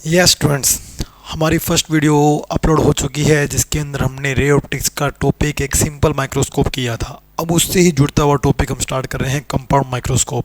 Yes students, हमारी first video upload हो चुकी है जिसके अंदर हमने रे ऑप्टिक्स का टॉपिक एक सिंपल माइक्रोस्कोप किया था। अब उससे ही जुड़ता हुआ टॉपिक हम स्टार्ट कर रहे हैं कंपाउंड माइक्रोस्कोप।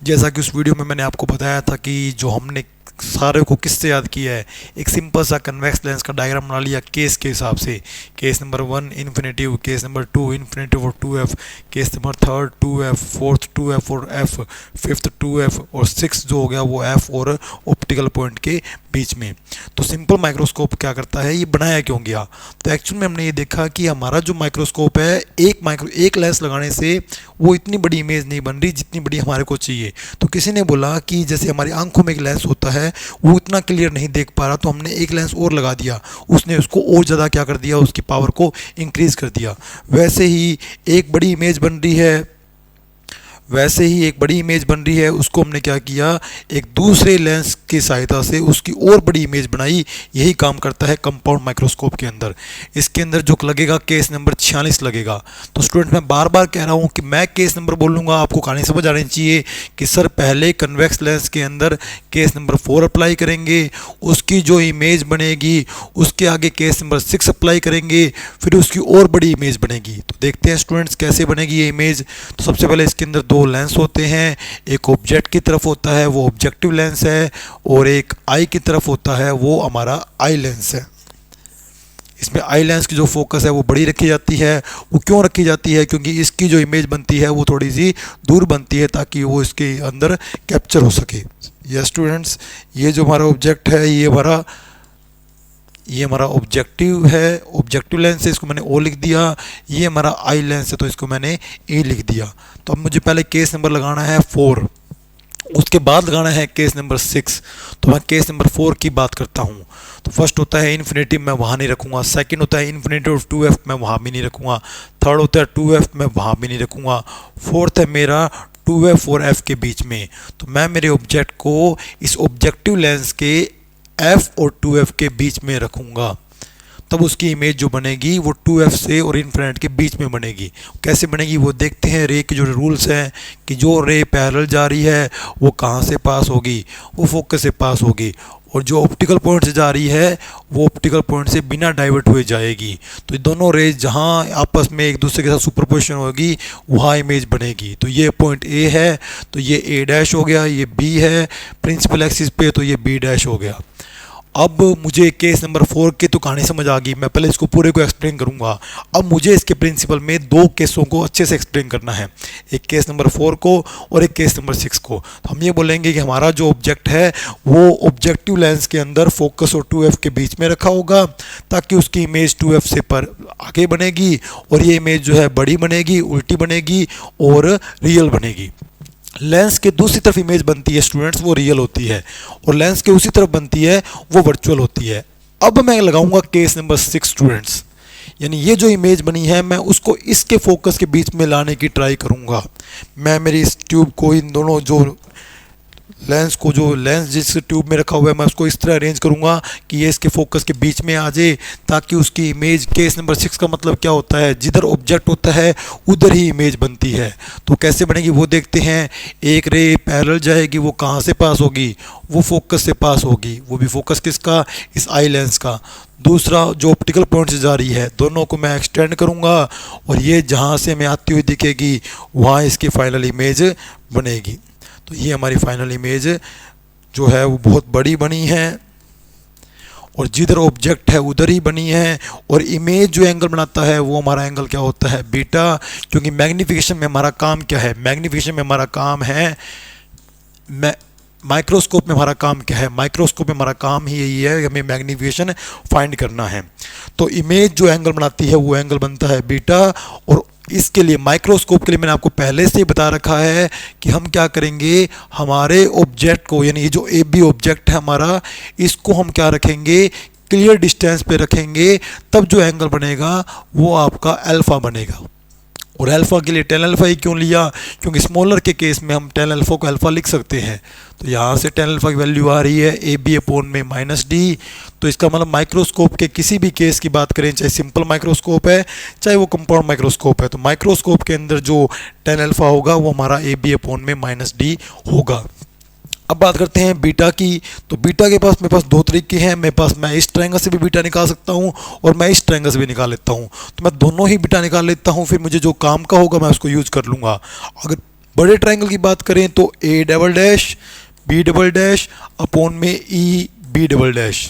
जैसा कि उस वीडियो में मैंने आपको बताया था कि जो हमने सारे को किससे याद किया है, एक सिंपल सा कन्वेक्स लेंस का डायग्राम बना लिया केस के हिसाब से। Case number 1 infinitive, case number 2 infinitive और 2f, case number 3 2f, fourth 2f और f, फिफ्थ 2f और सिक्स जो हो गया वो f और ऑप्टिकल पॉइंट के बीच में। तो सिंपल माइक्रोस्कोप क्या करता है, ये बनाया क्यों गया? तो एक्चुअल में हमने ये देखा कि हमारा जो माइक्रोस्कोप है एक लेंस लगाने से वो इतनी बड़ी इमेज नहीं बन रही जितनी बड़ी हमारे को चाहिए। तो किसी ने बोला कि जैसे हमारी आंखों में एक लेंस होता है वो इतना क्लियर नहीं देख पा रहा, तो हमने एक लेंस और लगा दिया, उसने उसको और ज़्यादा क्या कर दिया, उसकी पावर को इंक्रीज़ कर दिया। वैसे ही एक बड़ी इमेज बन रही है उसको हमने क्या किया, एक दूसरे लेंस की सहायता से उसकी और बड़ी इमेज बनाई। यही काम करता है कंपाउंड माइक्रोस्कोप के अंदर। इसके अंदर जो लगेगा केस नंबर 46 लगेगा। तो स्टूडेंट मैं बार बार कह रहा हूँ कि मैं केस नंबर बोलूँगा, आपको कहानी समझ आनी चाहिए कि सर पहले कन्वेक्स लेंस के अंदर केस नंबर 4 अप्लाई करेंगे, उसकी जो इमेज बनेगी उसके आगे केस नंबर 6 अप्लाई करेंगे, फिर उसकी और बड़ी इमेज बनेगी। तो देखते हैं स्टूडेंट्स कैसे बनेगी ये इमेज। तो सबसे पहले इसके अंदर दो लेंस होते हैं, एक ऑब्जेक्ट की तरफ होता है वो ऑब्जेक्टिव लेंस है, और एक आई की तरफ होता है वो हमारा आई लेंस है। इसमें आई लेंस की जो फोकस है वो बड़ी रखी जाती है। वो क्यों रखी जाती है? क्योंकि इसकी जो इमेज बनती है वो थोड़ी सी दूर बनती है ताकि वो इसके अंदर कैप्चर हो सके। यस स्टूडेंट्स, ये जो हमारा ऑब्जेक्ट है ये हमारा ऑब्जेक्टिव है, ऑब्जेक्टिव लेंस है, इसको मैंने ओ लिख दिया। ये हमारा आई लेंस है तो इसको मैंने ए लिख दिया। तो अब मुझे पहले केस नंबर लगाना है 4, उसके बाद लगाना है केस नंबर 6। तो मैं केस नंबर 4 की बात करता हूँ। तो फर्स्ट होता है इन्फिनेटिव, मैं वहाँ नहीं रखूँगा। सेकंड होता है इन्फिनेटिव 2f, मैं वहाँ भी नहीं रखूँगा। थर्ड होता है 2f, मैं वहाँ भी नहीं रखूँगा। फोर्थ है मेरा 2f और f के बीच में। तो मैं मेरे ऑब्जेक्ट को इस ऑब्जेक्टिव लेंस के f और 2f के बीच में रखूँगा, तब उसकी इमेज जो बनेगी वो 2f से और इन्फिनेट के बीच में बनेगी। कैसे बनेगी वो देखते हैं। रे के जो रूल्स हैं कि जो रे पैरेलल जा रही है वो कहाँ से पास होगी, वो फोकस से पास होगी, और जो ऑप्टिकल पॉइंट से जा रही है वो ऑप्टिकल पॉइंट से बिना डाइवर्ट हुए जाएगी। तो दोनों रेज जहाँ आपस में एक दूसरे के साथ सुपरपोजिशन होगी वहाँ इमेज बनेगी। तो ये पॉइंट ए है तो ये ए डैश हो गया, ये बी है प्रिंसिपल एक्सिस पे तो ये बी डैश हो गया। अब मुझे केस नंबर 4 की तो कहानी समझ आ गई, मैं पहले इसको पूरे को एक्सप्लेन करूंगा। अब मुझे इसके प्रिंसिपल में दो केसों को अच्छे से एक्सप्लेन करना है, एक केस नंबर 4 को और एक केस नंबर 6 को। तो हम ये बोलेंगे कि हमारा जो ऑब्जेक्ट है वो ऑब्जेक्टिव लेंस के अंदर फोकस और 2f के बीच में रखा होगा ताकि उसकी इमेज 2f से पर आगे बनेगी, और ये इमेज जो है बड़ी बनेगी, उल्टी बनेगी और रियल बनेगी। लेंस के दूसरी तरफ इमेज बनती है स्टूडेंट्स वो रियल होती है, और लेंस के उसी तरफ बनती है वो वर्चुअल होती है। अब मैं लगाऊंगा केस नंबर 6 स्टूडेंट्स, यानी ये जो इमेज बनी है मैं उसको इसके फोकस के बीच में लाने की ट्राई करूंगा। मैं मेरी इस ट्यूब को इन दोनों जो लेंस जिस ट्यूब में रखा हुआ है मैं उसको इस तरह अरेंज करूंगा कि ये इसके फोकस के बीच में आ जाए ताकि उसकी इमेज, केस नंबर 6 का मतलब क्या होता है, जिधर ऑब्जेक्ट होता है उधर ही इमेज बनती है। तो कैसे बनेगी वो देखते हैं। एक रे पैरेलल जाएगी, वो कहाँ से पास होगी, वो फोकस से पास होगी, वो भी फोकस किसका, इस आई लेंस का। दूसरा जो ऑप्टिकल पॉइंट से जा रही है दोनों को मैं एक्सटेंड करूंगा, और ये जहाँ से हमें आती हुई दिखेगी वहाँ इसकी फाइनल इमेज बनेगी। तो ये हमारी फाइनल इमेज जो है वो बहुत बड़ी बनी है, और जिधर ऑब्जेक्ट है उधर ही बनी है, और इमेज जो एंगल बनाता है वो हमारा एंगल क्या होता है, बीटा। क्योंकि मैग्नीफिकेशन में हमारा काम क्या है, मैग्नीफिकेशन में हमारा काम है, माइक्रोस्कोप में हमारा काम क्या है, माइक्रोस्कोप में हमारा काम ही यही है, हमें मैग्नीफिकेशन फाइंड करना है। तो इमेज जो एंगल बनाती है वो एंगल बनता है बीटा। और इसके लिए माइक्रोस्कोप के लिए मैंने आपको पहले से ही बता रखा है कि हम क्या करेंगे, हमारे ऑब्जेक्ट को, यानी ये जो ए बी ऑब्जेक्ट है हमारा, इसको हम क्या रखेंगे, क्लियर डिस्टेंस पे रखेंगे, तब जो एंगल बनेगा वो आपका अल्फा बनेगा। और अल्फ़ा के लिए टेन अल्फ़ा ही क्यों लिया, क्योंकि स्मॉलर के केस में हम टेन अल्फ़ा को अल्फ़ा लिख सकते हैं। तो यहाँ से टेन अल्फ़ा की वैल्यू आ रही है ए बी अपॉन में माइनस डी। तो इसका मतलब माइक्रोस्कोप के किसी भी केस की बात करें, चाहे सिंपल माइक्रोस्कोप है चाहे वो कंपाउंड माइक्रोस्कोप है, तो माइक्रोस्कोप के अंदर जो टेन अल्फ़ा होगा वो हमारा ए बी अपॉन में माइनस डी होगा। अब बात करते हैं बीटा की। तो बीटा के पास मेरे पास दो तरीके हैं, मैं इस ट्रायंगल से भी बीटा निकाल सकता हूँ और मैं इस ट्रायंगल से भी निकाल लेता हूँ। तो मैं दोनों ही बीटा निकाल लेता हूँ, फिर मुझे जो काम का होगा मैं उसको यूज़ कर लूँगा। अगर बड़े ट्रायंगल की बात करें तो A double dash B double dash upon में ई बी डबल डैश।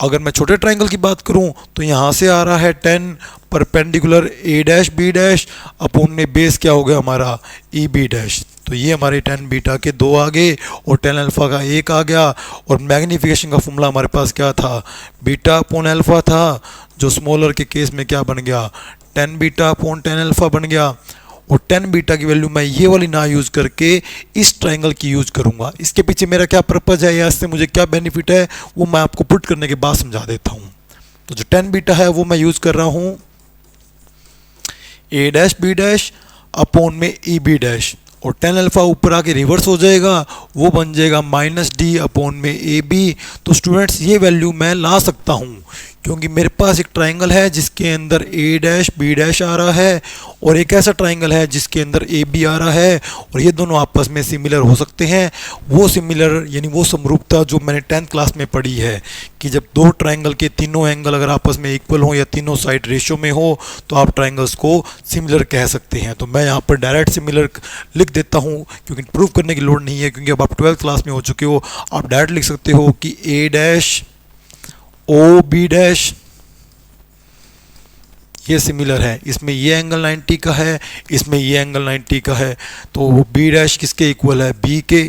अगर मैं छोटे ट्रायंगल की बात करूं तो यहाँ से आ रहा है 10 perpendicular A dash B dash upon में बेस क्या हो गया हमारा ई बी डैश। तो ये हमारे 10 बीटा के 2 आ गए और 10 अल्फ़ा का 1 आ गया। और मैग्नीफिकेशन का फॉर्मूला हमारे पास क्या था, बीटा अपॉन अल्फ़ा था, जो स्मॉलर के केस में क्या बन गया 10 बीटा अपॉन 10 अल्फ़ा बन गया। और 10 बीटा की वैल्यू मैं ये वाली ना यूज़ करके इस ट्रायंगल की यूज़ करूँगा। इसके पीछे मेरा क्या पर्पज़ है या इससे मुझे क्या बेनिफिट है वो मैं आपको पुट करने के बाद समझा देता हूँ। तो जो 10 बीटा है वो मैं यूज़ कर रहा हूँ ए डैश बी डैश अपॉन में ई बी डैश, और 10 अल्फ़ा ऊपर आके रिवर्स हो जाएगा, वो बन जाएगा माइनस डी अपॉन में ए बी। तो स्टूडेंट्स ये वैल्यू मैं ला सकता हूँ क्योंकि मेरे पास एक ट्रायंगल है जिसके अंदर ए डैश बी डैश आ रहा है और एक ऐसा ट्रायंगल है जिसके अंदर ए बी आ रहा है, और ये दोनों आपस में सिमिलर हो सकते हैं। वो सिमिलर यानी वो समरूपता जो मैंने 10th क्लास में पढ़ी है कि जब दो ट्रायंगल के तीनों एंगल अगर आपस में इक्वल हो या तीनों साइड रेशियो में हो तो आप ट्रायंगल्स को सिमिलर कह सकते हैं। तो मैं यहाँ पर डायरेक्ट सिमिलर लिख देता हूँ क्योंकि प्रूव करने की लोड़ नहीं है, क्योंकि अब आप 12th क्लास में हो चुके हो। आप डायरेक्ट लिख सकते हो कि ए डैश ओ बी डैश ये सिमिलर है, इसमें ये एंगल 90 का है, इसमें ये एंगल 90 का है। तो बी डैश किसके इक्वल है बी के,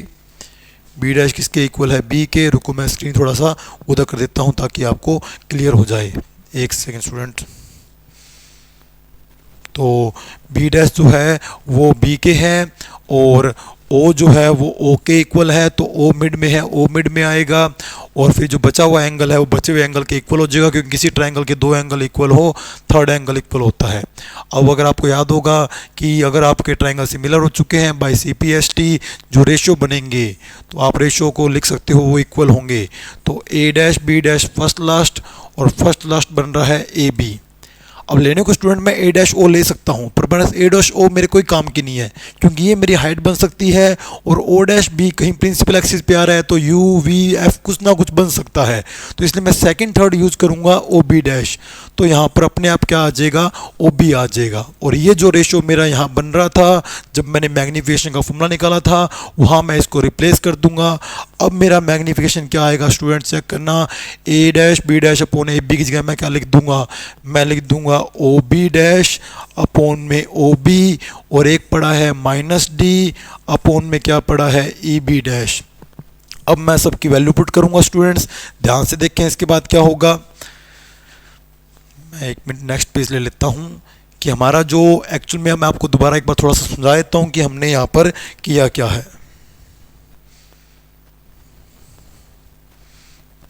बी डैश किसके इक्वल है बी के। रुको मैं स्क्रीन थोड़ा सा उधर कर देता हूँ ताकि आपको क्लियर हो जाए। एक सेकेंड स्टूडेंट। तो बी डैश जो है वो बी के है और ओ जो है वो ओ के इक्वल है, तो ओ मिड में है, ओ मिड में आएगा। और फिर जो बचा हुआ एंगल है वो बचे हुए एंगल के इक्वल हो जाएगा, क्योंकि किसी ट्रायंगल के दो एंगल इक्वल हो थर्ड एंगल इक्वल होता है। अब अगर आपको याद होगा कि अगर आपके ट्रायंगल सिमिलर हो चुके हैं बाय CPST जो रेशियो बनेंगे तो आप रेशियो को लिख सकते हो वो इक्वल होंगे। तो A dash B dash first last और फर्स्ट लास्ट बन रहा है ए बी। अब लेने को स्टूडेंट मैं ए डैश ओ ले सकता हूँ, पर माइनस ए डैश ओ मेरे कोई काम की नहीं है क्योंकि ये मेरी हाइट बन सकती है और ओ डैश बी कहीं प्रिंसिपल एक्सिस पे आ रहा है तो यू वी एफ कुछ ना कुछ बन सकता है। तो इसलिए मैं सेकंड थर्ड यूज़ करूँगा ओ बी डैश। तो यहाँ पर अपने आप क्या आ जाएगा ओ बी आ जाएगा। और ये जो रेशियो मेरा यहाँ बन रहा था जब मैंने मैग्नीफिकेशन का फॉर्मूला निकाला था वहाँ मैं इसको रिप्लेस कर दूंगा। अब मेरा मैग्नीफिकेशन क्या आएगा स्टूडेंट चेक करना, A dash B dash upon A B की जगह मैं क्या लिख दूंगा, मैं लिख दूंगा ओ बी डैश अपॉन में ओ बी, और एक पड़ा है माइनस डी अपॉन में क्या पड़ा है ई बी डैश। अब मैं सबकी वैल्यू पुट करूंगा स्टूडेंट्स, ध्यान से देखें इसके बाद क्या होगा। मैं एक मिनट नेक्स्ट पेज ले लेता हूं कि हमारा जो एक्चुअल में मैं आपको दोबारा एक बार थोड़ा सा समझा देता हूं कि हमने यहाँ पर किया क्या है।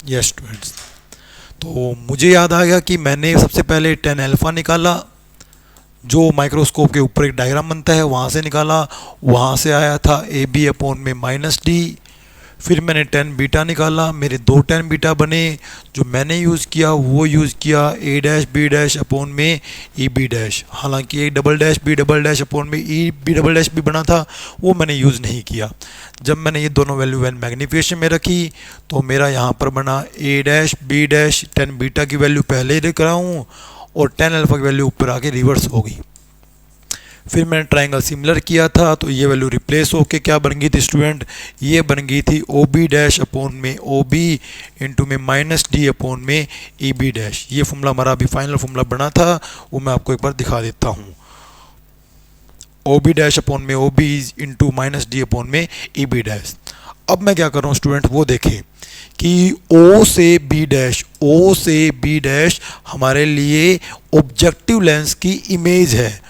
यस स्टूडेंट्स, तो मुझे याद आ गया कि मैंने सबसे पहले 10 अल्फ़ा निकाला जो माइक्रोस्कोप के ऊपर एक डायग्राम बनता है वहाँ से निकाला, वहाँ से आया था ए बी अपॉन में माइनस डी। फिर मैंने 10 बीटा निकाला, मेरे दो 10 बीटा बने, जो मैंने यूज़ किया वो यूज़ किया A dash B dash upon में ई बी डैश। हालांकि A double dash B double dash upon में ई बी डबल डैश भी बना था वो मैंने यूज़ नहीं किया। जब मैंने ये दोनों वैल्यू वैन मैग्नीफिकेशन में रखी तो मेरा यहाँ पर बना ए डैश बी डैश 10 बीटा की वैल्यू पहले ही लिख रहा हूँ और 10 अल्फ़ा की वैल्यू ऊपर आके रिवर्स हो गई। फिर मैंने ट्रायंगल सिमिलर किया था तो ये वैल्यू रिप्लेस होके क्या बन गई थी स्टूडेंट, ये बन गई थी ओ बी डैश अपॉन में ओ बी इंटू में माइनस डी अपॉन में ई बी डैश। ये फॉर्मूला हमारा अभी फाइनल फॉर्मूला बना था वो मैं आपको एक बार दिखा देता हूँ। ओ बी डैश अपॉन में O B into minus D upon में ई बी डैश। अब मैं क्या कर रहा हूँ स्टूडेंट वो देखें कि ओ से बी डैश हमारे लिए ऑब्जेक्टिव लेंस की इमेज है।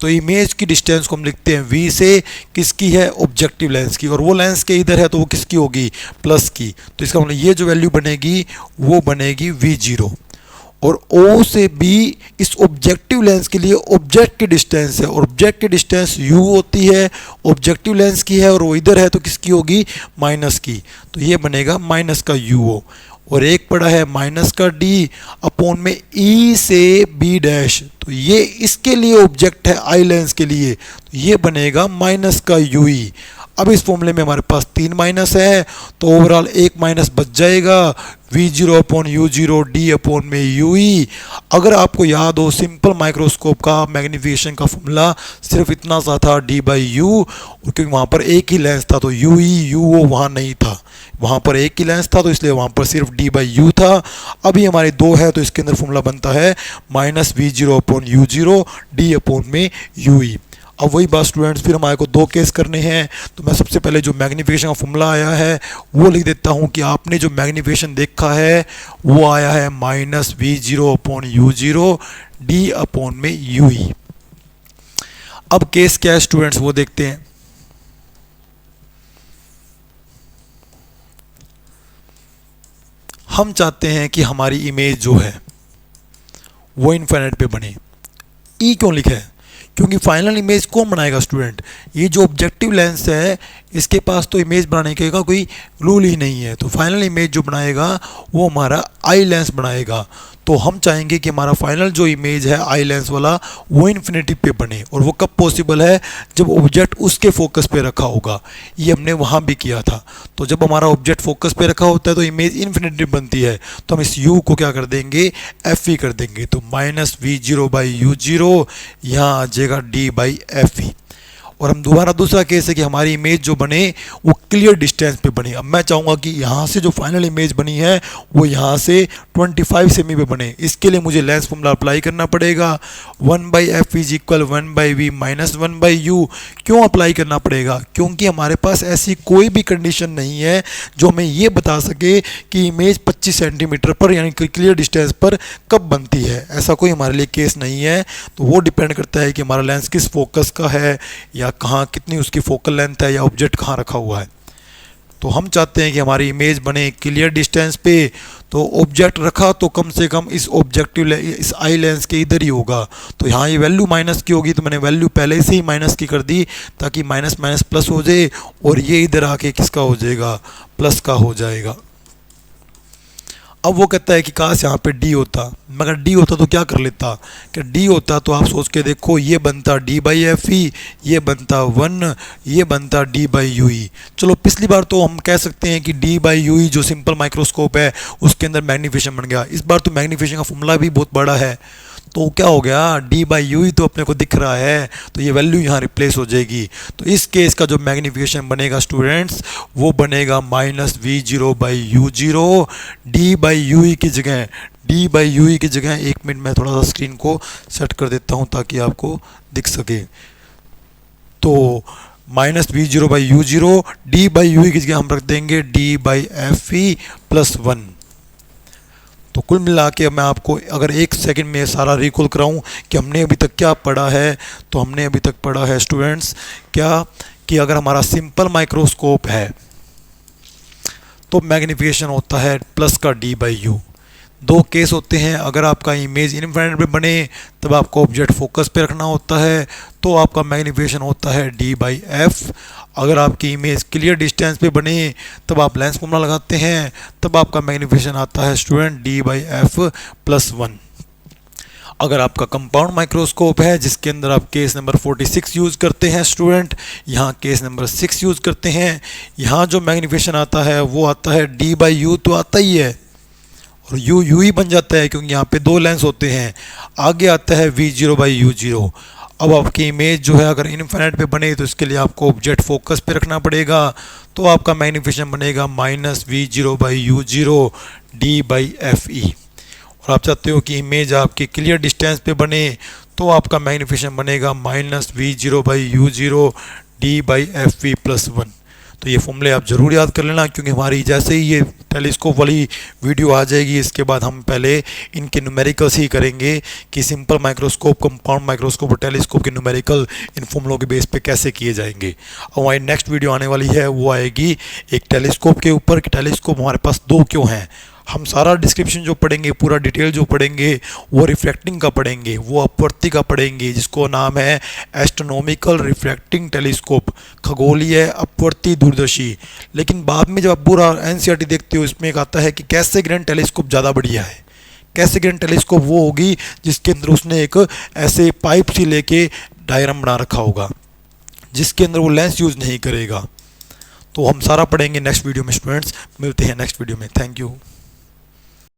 तो इमेज की डिस्टेंस को हम लिखते हैं वी से, किसकी है ऑब्जेक्टिव लेंस की, और वो लेंस के इधर है तो वो किसकी होगी प्लस की। तो इसका मतलब ये जो वैल्यू बनेगी वो बनेगी V0। और O से B इस ऑब्जेक्टिव लेंस के लिए ऑब्जेक्ट की डिस्टेंस है, और ऑब्जेक्ट की डिस्टेंस U होती है, ऑब्जेक्टिव लेंस की है और वो इधर है तो किसकी होगी माइनस की। तो ये बनेगा माइनस का UO। और एक पड़ा है माइनस का D अपॉन में E से B डैश, तो ये इसके लिए ऑब्जेक्ट है आई लेंस के लिए, तो ये बनेगा माइनस का UE। अब इस फॉर्मूले में हमारे पास 3 माइनस है, तो ओवरऑल 1 माइनस बच जाएगा, V0 upon U0 D upon में UE। अगर आपको याद हो सिंपल माइक्रोस्कोप का मैग्नीफिकेशन का फॉर्मूला सिर्फ इतना सा था D/U, और क्योंकि वहाँ पर एक ही लेंस था तो UE UO वहाँ नहीं था, वहाँ पर एक ही लेंस था तो इसलिए वहाँ पर सिर्फ D/U था। अभी हमारे 2 है तो इसके अंदर फॉर्मूला बनता है minus V0 upon U0 D upon में UE। अब वही बात स्टूडेंट्स, फिर हमारे को 2 केस करने हैं, तो मैं सबसे पहले जो मैग्नीफिकेशन का फॉर्मूला आया है वो लिख देता हूँ कि आपने जो मैग्नीफिकेशन देखा है वो आया है minus V0 upon U0 D upon में UE। अब केस क्या है स्टूडेंट्स वो देखते हैं। हम चाहते हैं कि हमारी इमेज जो है वो इनफाइनाइट पे बने। ई क्यों लिखा है? क्योंकि फाइनल इमेज कौन बनाएगा स्टूडेंट? ये जो ऑब्जेक्टिव लेंस है इसके पास तो इमेज बनाने का कोई रूल ही नहीं है, तो फाइनल इमेज जो बनाएगा वो हमारा आई लेंस बनाएगा। तो हम चाहेंगे कि हमारा फाइनल जो इमेज है आई लेंस वाला वो इन्फिनिटी पे बने, और वो कब पॉसिबल है? जब ऑब्जेक्ट उसके फोकस पे रखा होगा। ये हमने वहाँ भी किया था। तो जब हमारा ऑब्जेक्ट फोकस पे रखा होता है तो इमेज इन्फिनिटी बनती है, तो हम इस U को क्या कर देंगे? FE कर देंगे। तो माइनस V0/U0 यहाँ आ जाएगा D/FE। और हम दोबारा दूसरा केस है कि हमारी इमेज जो बने वो क्लियर डिस्टेंस पे बने। अब मैं चाहूँगा कि यहाँ से जो फाइनल इमेज बनी है वो यहाँ से 25 सेमी पे बने। इसके लिए मुझे लेंस फॉर्मूला अप्लाई करना पड़ेगा, 1/f is equal 1/v minus 1/u। क्यों अप्लाई करना पड़ेगा? क्योंकि हमारे पास ऐसी कोई भी कंडीशन नहीं है जो हमें ये बता सके कि इमेज 25 सेंटीमीटर पर यानी कि क्लियर डिस्टेंस पर कब बनती है। ऐसा कोई हमारे लिए केस नहीं है। तो वो डिपेंड करता है कि हमारा लेंस किस फोकस का है, या कहाँ कितनी उसकी फोकल लेंथ है, या ऑब्जेक्ट कहाँ रखा हुआ है। तो हम चाहते हैं कि हमारी इमेज बने क्लियर डिस्टेंस पे, तो ऑब्जेक्ट रखा तो कम से कम इस ऑब्जेक्टिव इस आई लेंस के इधर ही होगा। तो यहाँ ये वैल्यू माइनस की होगी, तो मैंने वैल्यू पहले से ही माइनस की कर दी ताकि माइनस माइनस प्लस हो जाए, और ये इधर आके किसका हो जाएगा? प्लस का हो जाएगा। अब वो कहता है कि काश यहाँ पे D होता। मगर D होता तो क्या कर लेता? कि D होता तो आप सोच के देखो, ये बनता D/FE, ये बनता 1, ये बनता D/UE। चलो पिछली बार तो हम कह सकते हैं कि D/UE जो सिंपल माइक्रोस्कोप है उसके अंदर मैग्नीफिकेशन बन गया। इस बार तो मैग्नीफिकेशन का फॉर्मूला भी बहुत बड़ा है, तो क्या हो गया? D/UE तो अपने को दिख रहा है, तो ये वैल्यू यहाँ रिप्लेस हो जाएगी। तो इस केस का जो मैग्नीफिकेशन बनेगा स्टूडेंट्स वो बनेगा माइनस V0/U0 D/UE की जगह। D/UE की जगह 1 मिनट में थोड़ा सा स्क्रीन को सेट कर देता हूँ ताकि आपको दिख सके। तो माइनस V0/U0 D/UE की जगह हम रख देंगे D/FE प्लस 1। तो कुल मिला के मैं आपको अगर 1 सेकंड में सारा रिकॉल कराऊं कि हमने अभी तक क्या पढ़ा है, तो हमने अभी तक पढ़ा है स्टूडेंट्स क्या, कि अगर हमारा सिंपल माइक्रोस्कोप है तो मैग्नीफिकेशन होता है प्लस का D/U। 2 केस होते हैं, अगर आपका इमेज इनफाइनाइट पे बने तब आपको ऑब्जेक्ट फोकस पे रखना होता है तो आपका मैग्नीफिकेशन होता है D/F। अगर आपकी इमेज क्लियर डिस्टेंस पे बने तब आप लेंस फॉर्मूला लगाते हैं, तब आपका मैग्नीफिकेशन आता है स्टूडेंट D/F प्लस 1। अगर आपका कंपाउंड माइक्रोस्कोप है जिसके अंदर आप केस नंबर 46 यूज़ करते हैं स्टूडेंट, यहाँ केस नंबर 6 यूज़ करते हैं, यहाँ जो मैग्नीफिकेशन आता है वो आता है D/U तो आता ही है, और U ही बन जाता है क्योंकि यहाँ पे 2 लेंस होते हैं। आगे आता है V0/U0। अब आपकी इमेज जो है अगर इनफाइनाइट पे बने तो इसके लिए आपको ऑब्जेक्ट फोकस पे रखना पड़ेगा, तो आपका मैग्नीफिकेशन बनेगा माइनस V0/U0 D/FE। और आप चाहते हो कि इमेज आपकी क्लियर डिस्टेंस पे बने तो आपका मैग्नीफिकेशन बनेगा माइनस V0/U0 D/FE प्लस 1। तो ये फॉर्मूले आप ज़रूर याद कर लेना, क्योंकि हमारी जैसे ही ये टेलीस्कोप वाली वीडियो आ जाएगी इसके बाद हम पहले इनके न्यूमेरिकल्स ही करेंगे कि सिंपल माइक्रोस्कोप, कंपाउंड माइक्रोस्कोप और टेलीस्कोप के न्यूमेरिकल इन फॉर्मूलों के बेस पे कैसे किए जाएंगे। और हमारी नेक्स्ट वीडियो आने वाली है वो आएगी एक टेलीस्कोप के ऊपर कि टेलीस्कोप हमारे पास 2 क्यों हैं। हम सारा डिस्क्रिप्शन जो पढ़ेंगे, पूरा डिटेल जो पढ़ेंगे वो रिफ्रैक्टिंग का पढ़ेंगे, वो अपवर्ती का पढ़ेंगे जिसको नाम है एस्ट्रोनॉमिकल रिफ्रैक्टिंग टेलीस्कोप, खगोलीय अपवर्ती दूरदर्शी। लेकिन बाद में जब आप पूरा NCERT देखते हो इसमें एक आता है कि कैसेग्रेन टेलीस्कोप ज़्यादा बढ़िया है। कैसेग्रेन टेलीस्कोप वो होगी जिसके अंदर उसने एक ऐसे पाइप सी लेके डायग्राम बना रखा होगा जिसके अंदर वो लेंस यूज़ नहीं करेगा। तो हम सारा पढ़ेंगे नेक्स्ट वीडियो में स्टूडेंट्स। मिलते हैं नेक्स्ट वीडियो में। Thank you.